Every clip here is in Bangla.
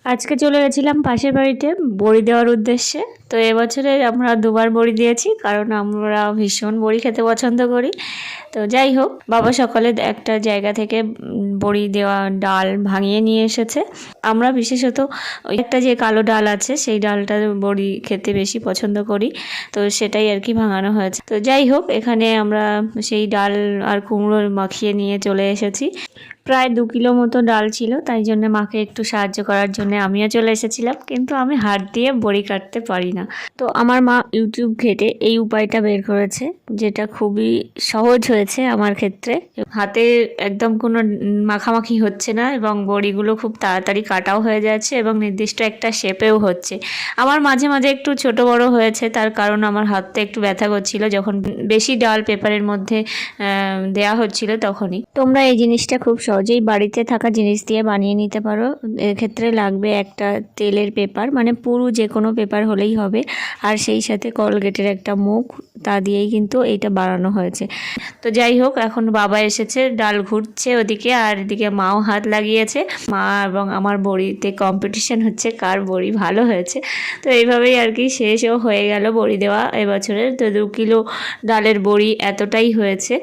আজকে চলে গেছিলাম পাশের বাড়িতে বড়ি দেওয়ার উদ্দেশ্যে। তো এবছরে আমরা দুবার বড়ি দিয়েছি, কারণ আমরা ভীষণ বড়ি খেতে পছন্দ করি। তো যাই হোক, বাবা সকালে একটা জায়গা থেকে বড়ি দেওয়া ডাল ভাঙিয়ে নিয়ে এসেছে। আমরা বিশেষত ওই একটা যে কালো ডাল আছে সেই ডালটা বড়ি খেতে বেশি পছন্দ করি, তো সেটাই আর কি ভাঙানো হয়েছে। তো যাই হোক, এখানে আমরা সেই ডাল আর কুমড়ো মাখিয়ে নিয়ে চলে এসেছি। প্রায় 2 কিলো মতো ডাল ছিল, তাই জন্য মাকে একটু সাহায্য করার জন্য আমিও চলে এসেছিলাম, কিন্তু আমি হাত দিয়ে বড়ি কাটতে পারি না। তো আমার মা ইউটিউব ঘেটে এই উপায়টা বের করেছে, যেটা খুবই সহজ হয়েছে আমার ক্ষেত্রে। হাতে একদম কোনো মাখামাখি হচ্ছে না এবং বড়িগুলো খুব তাড়াতাড়ি কাটাও হয়ে যাচ্ছে এবং নির্দিষ্ট একটা শেপেও হচ্ছে। আমার মাঝে মাঝে একটু ছোট বড় হয়েছে, তার কারণ আমার হাতটা একটু ব্যথা করছিল যখন বেশি ডাল পেপারের মধ্যে দেয়া হচ্ছিল তখনই। তোমরা এই জিনিসটা খুব সহজেই বাড়িতে থাকা জিনিস দিয়ে বানিয়ে নিতে পারো। এক্ষেত্রে লাগবে একটা তেলের পেপার, মানে পুরো যে কোনো পেপার হলেই হবে, আর সেই সাথে কলগেটের একটা মুখ, তা দিয়েই কিন্তু এইটা বানানো হয়েছে। তো যাই হোক, এখন বাবা এসেছে, ডাল ঘুরছে ওদিকে, আর এদিকে মাও হাত লাগিয়েছে। মা এবং আমার বড়িতে কম্পিটিশন হচ্ছে কার বড়ি ভালো হয়েছে। তো এইভাবেই আর কি শেষও হয়ে গেল বড়ি দেওয়া এবছরের। তো 2 কিলো ডালের বড়ি এতটাই হয়েছে,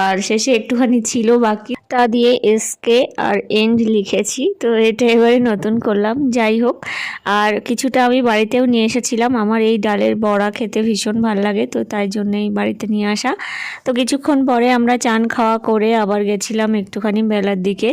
আর শেষে একটুখানি ছিল বাকি, তা দিয়ে এসকে আর এন্ড লিখেছি। তো এটা এবারে নতুন করলাম। যাই হোক, আর কিছুটা আমি বাড়িতেও নিয়ে এসেছিলাম। আমার এই ডালের বড়া খেতে ভীষণ ভালো লাগে, তো তাই জন্যই বাড়িতে নিয়ে আসা। তো কিছুক্ষণ পরে আমরা চান খাওয়া করে আবার গেছিলাম একটুখানি বেলার দিকে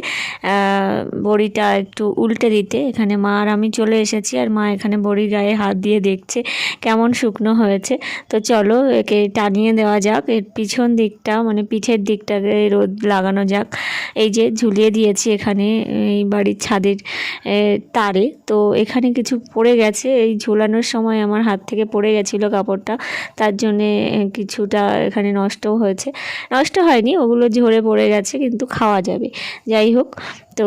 বড়িটা একটু উল্টে দিতে। এখানে মা আর আমি চলে এসেছি, আর মা এখানে বড়ির গায়ে হাত দিয়ে দেখছে কেমন শুকনো হয়েছে। তো চলো একে টানিয়ে দেওয়া যাক, এর পিছন দিকটা মানে পিঠের দিকটাকে রোদ লাগানো যাক। এই যে ঝুলিয়ে দিয়েছি এখানে এই বাড়ির ছাদের তারে। তো এখানে কিছু পড়ে গেছে, এই ঝুলানোর সময় আমার হাত থেকে পড়ে গেছিলো কাপড়টা, তার জন্যে কিছুটা এখানে নষ্টও হয়েছে। নষ্ট হয়নি, ওগুলো ঝরে পড়ে গেছে, কিন্তু খাওয়া যাবে। যাই হোক, তো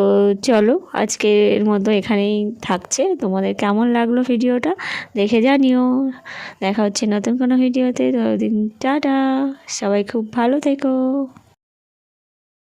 চলো আজকের মতো এখানেই থাকছে। তোমাদের কেমন লাগলো ভিডিওটা দেখে জানিও। দেখা হচ্ছে নতুন কোনো ভিডিওতে। ততদিন টাটা, সবাই খুব ভালো থেকো।